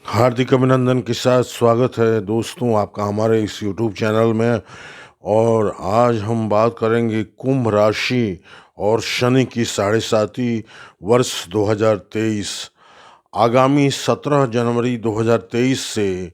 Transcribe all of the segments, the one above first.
हार्दिक अभिनंदन के साथ स्वागत है दोस्तों आपका हमारे इस यूट्यूब चैनल में। और आज हम बात करेंगे कुंभ राशि और शनि की साढ़े साती वर्ष 2023। आगामी 17 जनवरी 2023 से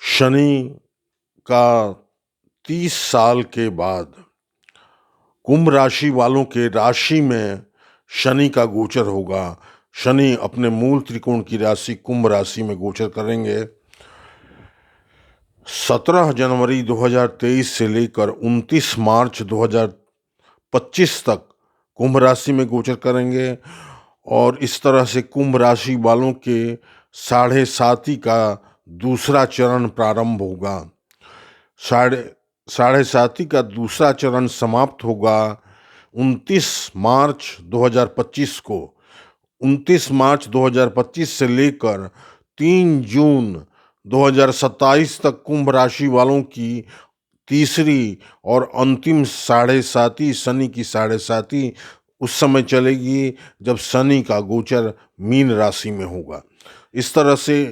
शनि का 30 साल के बाद कुंभ राशि वालों के राशि में शनि का गोचर होगा। शनि अपने मूल त्रिकोण की राशि कुंभ राशि में गोचर करेंगे। 17 जनवरी 2023 से लेकर 29 मार्च 2025 तक कुंभ राशि में गोचर करेंगे। और इस तरह से कुंभ राशि वालों के साढ़े साती का दूसरा चरण प्रारंभ होगा। साढ़े साढ़े साती का दूसरा चरण समाप्त होगा 29 मार्च 2025 को। 29 मार्च 2025 से लेकर 3 जून 2027 तक कुंभ राशि वालों की तीसरी और अंतिम साढ़े साती, शनि की साढ़े साती उस समय चलेगी जब शनि का गोचर मीन राशि में होगा। इस तरह से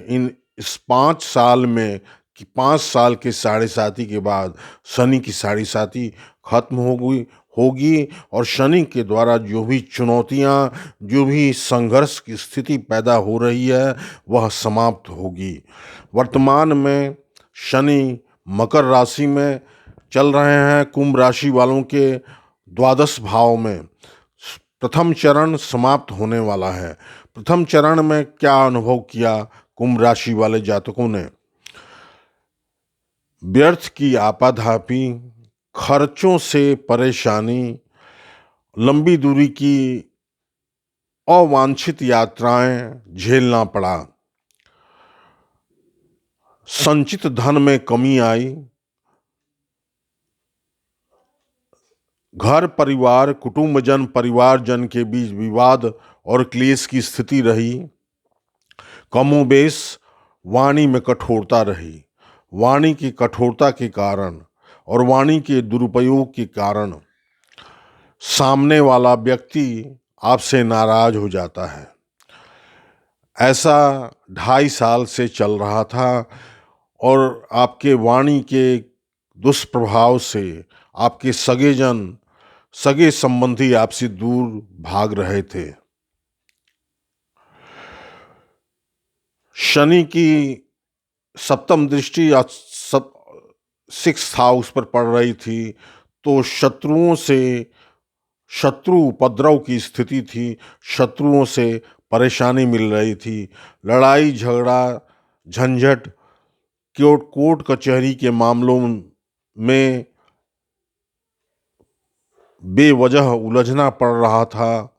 इस 5 साल में कि 5 साल के साढ़े साती के बाद शनि की साढ़े साती खत्म होगी और शनि के द्वारा जो भी चुनौतियां, जो भी संघर्ष की स्थिति पैदा हो रही है वह समाप्त होगी। वर्तमान में शनि मकर राशि में चल रहे हैं। कुंभ राशि वालों के द्वादश भाव में प्रथम चरण समाप्त होने वाला है। प्रथम चरण में क्या अनुभव किया कुंभ राशि वाले जातकों ने? व्यर्थ की आपाधापी, खर्चों से परेशानी, लंबी दूरी की अवांछित यात्राएं झेलना पड़ा, संचित धन में कमी आई, घर परिवार, कुटुंबजन, परिवारजन के बीच विवाद और क्लेश की स्थिति रही, कमोबेश वाणी में कठोरता रही। वाणी की कठोरता के कारण और वाणी के दुरुपयोग के कारण सामने वाला व्यक्ति आपसे नाराज हो जाता है। ऐसा 2.5 साल से चल रहा था और आपके वाणी के दुष्प्रभाव से आपके सगे संबंधी आपसे दूर भाग रहे थे। शनि की सप्तम दृष्टि या 6th हाउस पर पड़ रही थी, तो शत्रु उपद्रव की स्थिति थी। शत्रुओं से परेशानी मिल रही थी। लड़ाई झगड़ा झंझट, कोर्ट कचहरी के मामलों में बेवजह उलझना पड़ रहा था।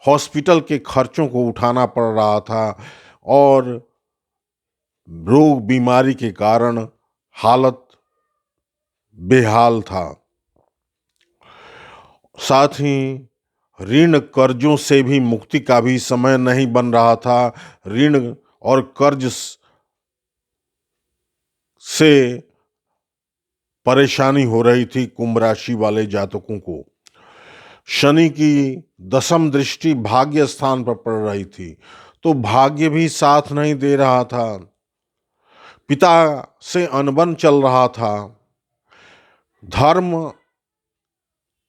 हॉस्पिटल के खर्चों को उठाना पड़ रहा था और रोग बीमारी के कारण हालत बेहाल था। साथ ही ऋण कर्जों से भी मुक्ति का भी समय नहीं बन रहा था। ऋण और कर्ज से परेशानी हो रही थी कुंभ राशि वाले जातकों को। शनि की दशम दृष्टि भाग्य स्थान पर पड़ रही थी, तो भाग्य भी साथ नहीं दे रहा था। पिता से अनबन चल रहा था। धर्म,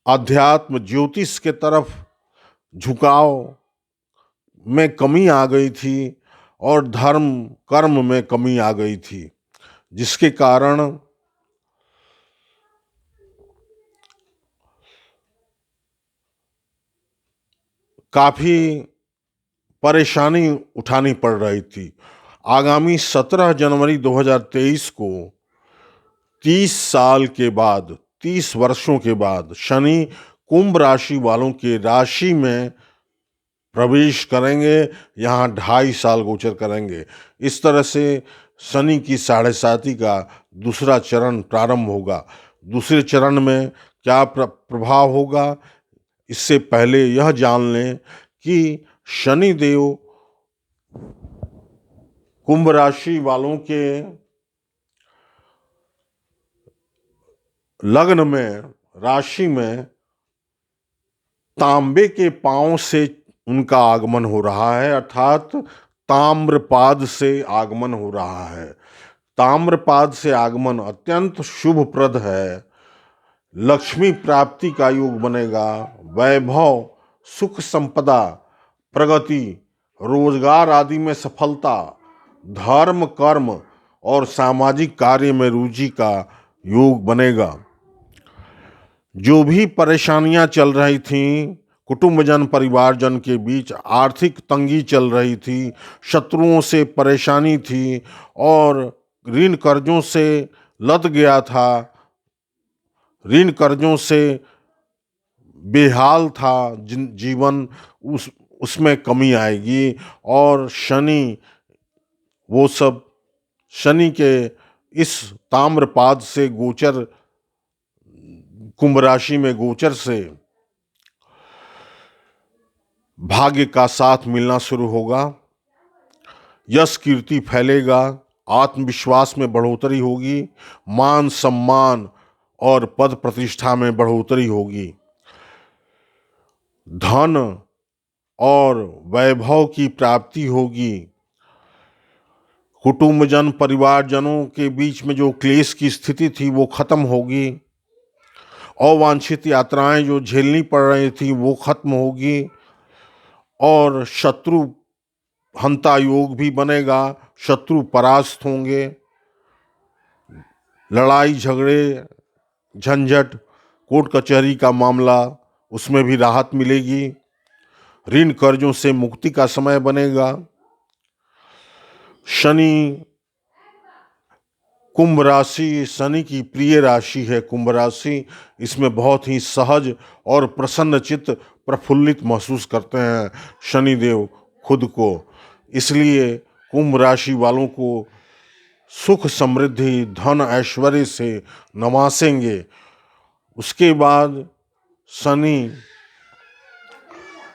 अध्यात्म, ज्योतिष के तरफ झुकाव में कमी आ गई थी और धर्म कर्म में कमी आ गई थी, जिसके कारण काफी परेशानी उठानी पड़ रही थी। आगामी 17 जनवरी 2023 को 30 साल के बाद, 30 वर्षों के बाद शनि कुंभ राशि वालों के राशि में प्रवेश करेंगे। यहाँ 2.5 साल गोचर करेंगे। इस तरह से शनि की साढ़े साती का दूसरा चरण प्रारंभ होगा। दूसरे चरण में क्या प्रभाव होगा, इससे पहले यह जान लें कि शनि देव कुंभ राशि वालों के लग्न में, राशि में तांबे के पांव से उनका आगमन हो रहा है, अर्थात ताम्रपाद से आगमन हो रहा है। ताम्रपाद से आगमन अत्यंत शुभप्रद है। लक्ष्मी प्राप्ति का योग बनेगा। वैभव, सुख संपदा, प्रगति, रोजगार आदि में सफलता, धर्म, कर्म और सामाजिक कार्य में रुचि का योग बनेगा। जो भी परेशानियां चल रही थीं, कुटुंबजन परिवारजन के बीच आर्थिक तंगी चल रही थी, शत्रुओं से परेशानी थी और ऋण कर्जों से लद गया था, ऋण कर्जों से बेहाल था जीवन, उसमें कमी आएगी। और शनि के इस ताम्रपाद से गोचर, कुंभ राशि में गोचर से भाग्य का साथ मिलना शुरू होगा। यश कीर्ति फैलेगा, आत्मविश्वास में बढ़ोतरी होगी, मान सम्मान और पद प्रतिष्ठा में बढ़ोतरी होगी। धन और वैभव की प्राप्ति होगी। कुटुंबजन परिवारजनों के बीच में जो क्लेश की स्थिति थी वो खत्म होगी। अवांछित यात्राएं जो झेलनी पड़ रही थी वो खत्म होगी और शत्रु हंता योग भी बनेगा। शत्रु परास्त होंगे। लड़ाई झगड़े, झंझट, कोर्ट कचहरी का मामला, उसमें भी राहत मिलेगी। ऋण कर्जों से मुक्ति का समय बनेगा। शनि, कुंभ राशि शनि की प्रिय राशि है। कुंभ राशि, इसमें बहुत ही सहज और प्रसन्नचित्त, प्रफुल्लित महसूस करते हैं शनिदेव खुद को। इसलिए कुंभ राशि वालों को सुख समृद्धि धन ऐश्वर्य से नवासेंगे। उसके बाद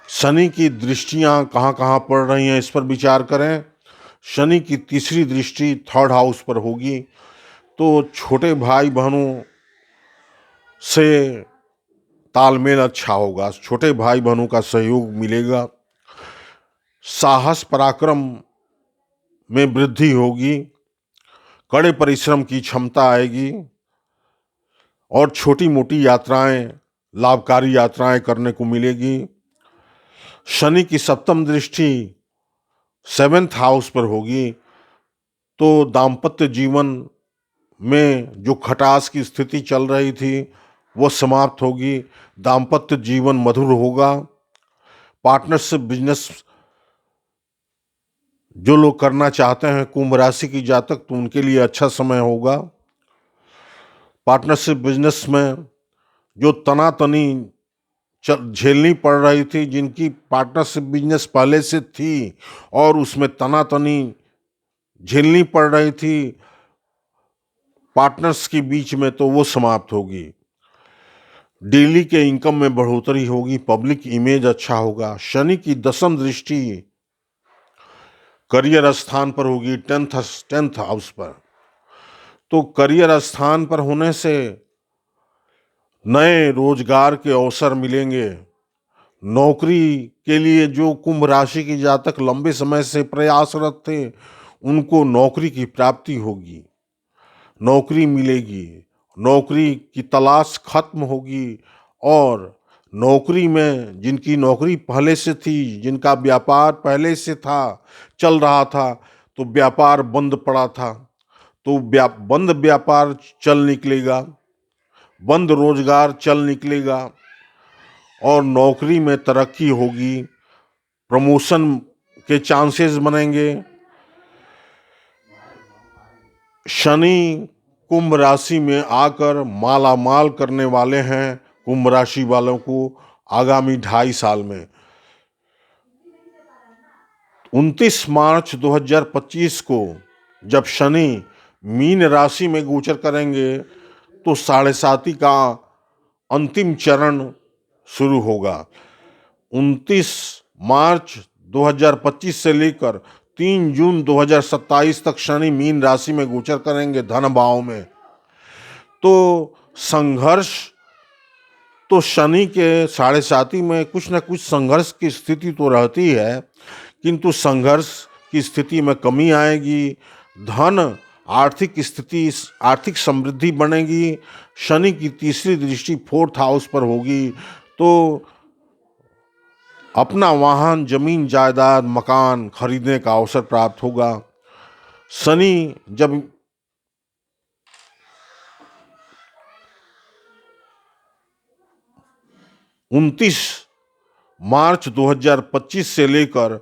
शनि की दृष्टियां कहाँ कहाँ पड़ रही हैं इस पर विचार करें। शनि की तीसरी दृष्टि 3rd हाउस पर होगी, तो छोटे भाई बहनों से तालमेल अच्छा होगा, छोटे भाई बहनों का सहयोग मिलेगा। साहस पराक्रम में वृद्धि होगी, कड़े परिश्रम की क्षमता आएगी और छोटी मोटी यात्राएं, लाभकारी यात्राएं करने को मिलेगी। शनि की 7वीं दृष्टि 7th हाउस पर होगी, तो दाम्पत्य जीवन में जो खटास की स्थिति चल रही थी वो समाप्त होगी। दाम्पत्य जीवन मधुर होगा। पार्टनरशिप बिजनेस जो लोग करना चाहते हैं कुंभ राशि की जातक, तो उनके लिए अच्छा समय होगा। पार्टनरशिप बिजनेस में जो तनातनी झेलनी पड़ रही थी, जिनकी पार्टनरशिप बिजनेस पहले से थी और उसमें तनातनी झेलनी पड़ रही थी पार्टनर्स के बीच में, तो वो समाप्त होगी। डेली के इनकम में बढ़ोतरी होगी। पब्लिक इमेज अच्छा होगा। शनि की 10वीं दृष्टि करियर स्थान पर होगी, 10th हाउस पर। तो करियर स्थान पर होने से नए रोजगार के अवसर मिलेंगे। नौकरी के लिए जो कुंभ राशि की जातक लंबे समय से प्रयासरत थे, उनको नौकरी की प्राप्ति होगी, नौकरी मिलेगी, नौकरी की तलाश खत्म होगी। और नौकरी में जिनकी नौकरी पहले से थी, जिनका व्यापार पहले से था, चल रहा था, तो व्यापार बंद पड़ा था, तो बंद व्यापार चल निकलेगा, बंद रोजगार चल निकलेगा और नौकरी में तरक्की होगी। प्रमोशन के चांसेस बनेंगे। शनि कुंभ राशि में आकर माला माल करने वाले हैं कुंभ राशि वालों को आगामी 2.5 साल में। 29 मार्च 2025 को जब शनि मीन राशि में गोचर करेंगे, तो 7.5 का अंतिम चरण शुरू होगा। 29 मार्च 2025 से लेकर 3 जून 2027 तक शनि मीन राशि में गोचर करेंगे धन भाव में। तो संघर्ष, तो शनि के 7.5 में कुछ न कुछ संघर्ष की स्थिति तो रहती है, किंतु संघर्ष की स्थिति में कमी आएगी। धन, आर्थिक स्थिति, आर्थिक समृद्धि बनेगी। शनि की तीसरी दृष्टि 4th हाउस पर होगी तो अपना वाहन, जमीन जायदाद, मकान खरीदने का अवसर प्राप्त होगा। शनि जब 29 मार्च 2025 से लेकर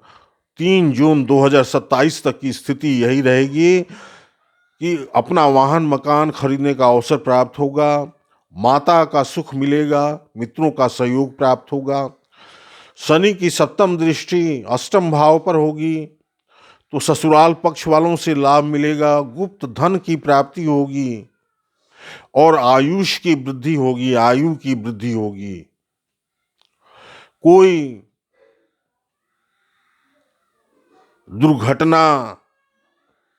3 जून 2027 तक की स्थिति यही रहेगी कि अपना वाहन, मकान खरीदने का अवसर प्राप्त होगा, माता का सुख मिलेगा, मित्रों का सहयोग प्राप्त होगा। शनि की 7th दृष्टि 8म भाव पर होगी तो ससुराल पक्ष वालों से लाभ मिलेगा, गुप्त धन की प्राप्ति होगी और आयुष की वृद्धि होगी, आयु की वृद्धि होगी। कोई दुर्घटना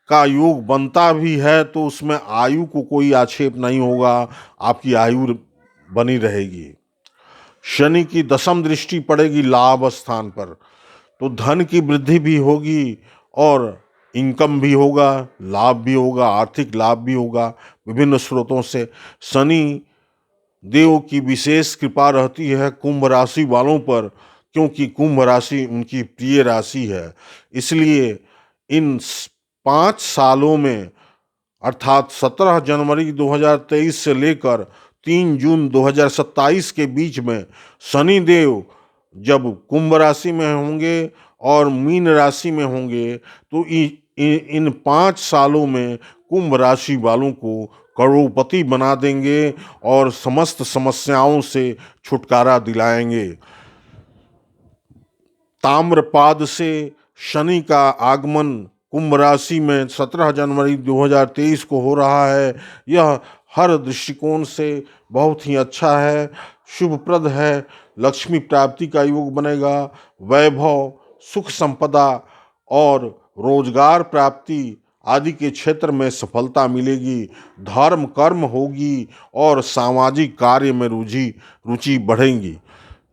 का योग बनता भी है तो उसमें आयु को कोई आक्षेप नहीं होगा, आपकी आयु बनी रहेगी। शनि की 10म दृष्टि पड़ेगी लाभ स्थान पर तो धन की वृद्धि भी होगी और इनकम भी होगा, लाभ भी होगा, आर्थिक लाभ भी होगा विभिन्न स्रोतों से। शनि देव की विशेष कृपा रहती है कुंभ राशि वालों पर, क्योंकि कुंभ राशि उनकी प्रिय राशि है। इसलिए इन 5 सालों में अर्थात 17 जनवरी 2023 से लेकर 3 जून 2027 के बीच में शनि देव जब कुंभ राशि में होंगे और मीन राशि में होंगे तो इन 5 सालों में कुंभ राशि वालों को करोड़पति बना देंगे और समस्त समस्याओं से छुटकारा दिलाएंगे। ताम्रपाद से शनि का आगमन कुंभ राशि में 17 जनवरी 2023 को हो रहा है। यह हर दृष्टिकोण से बहुत ही अच्छा है, शुभप्रद है। लक्ष्मी प्राप्ति का योग बनेगा, वैभव, सुख संपदा और रोजगार प्राप्ति आदि के क्षेत्र में सफलता मिलेगी। धर्म कर्म होगी और सामाजिक कार्य में रुचि बढ़ेगी।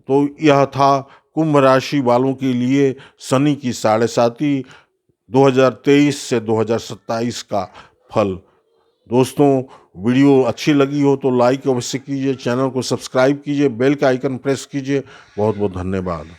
तो यह था कुंभ राशि वालों के लिए शनि की 7.5 2023 से 2027 का फल। दोस्तों, वीडियो अच्छी लगी हो तो लाइक अवश्य कीजिए, चैनल को सब्सक्राइब कीजिए, बेल का आइकन प्रेस कीजिए। बहुत बहुत धन्यवाद।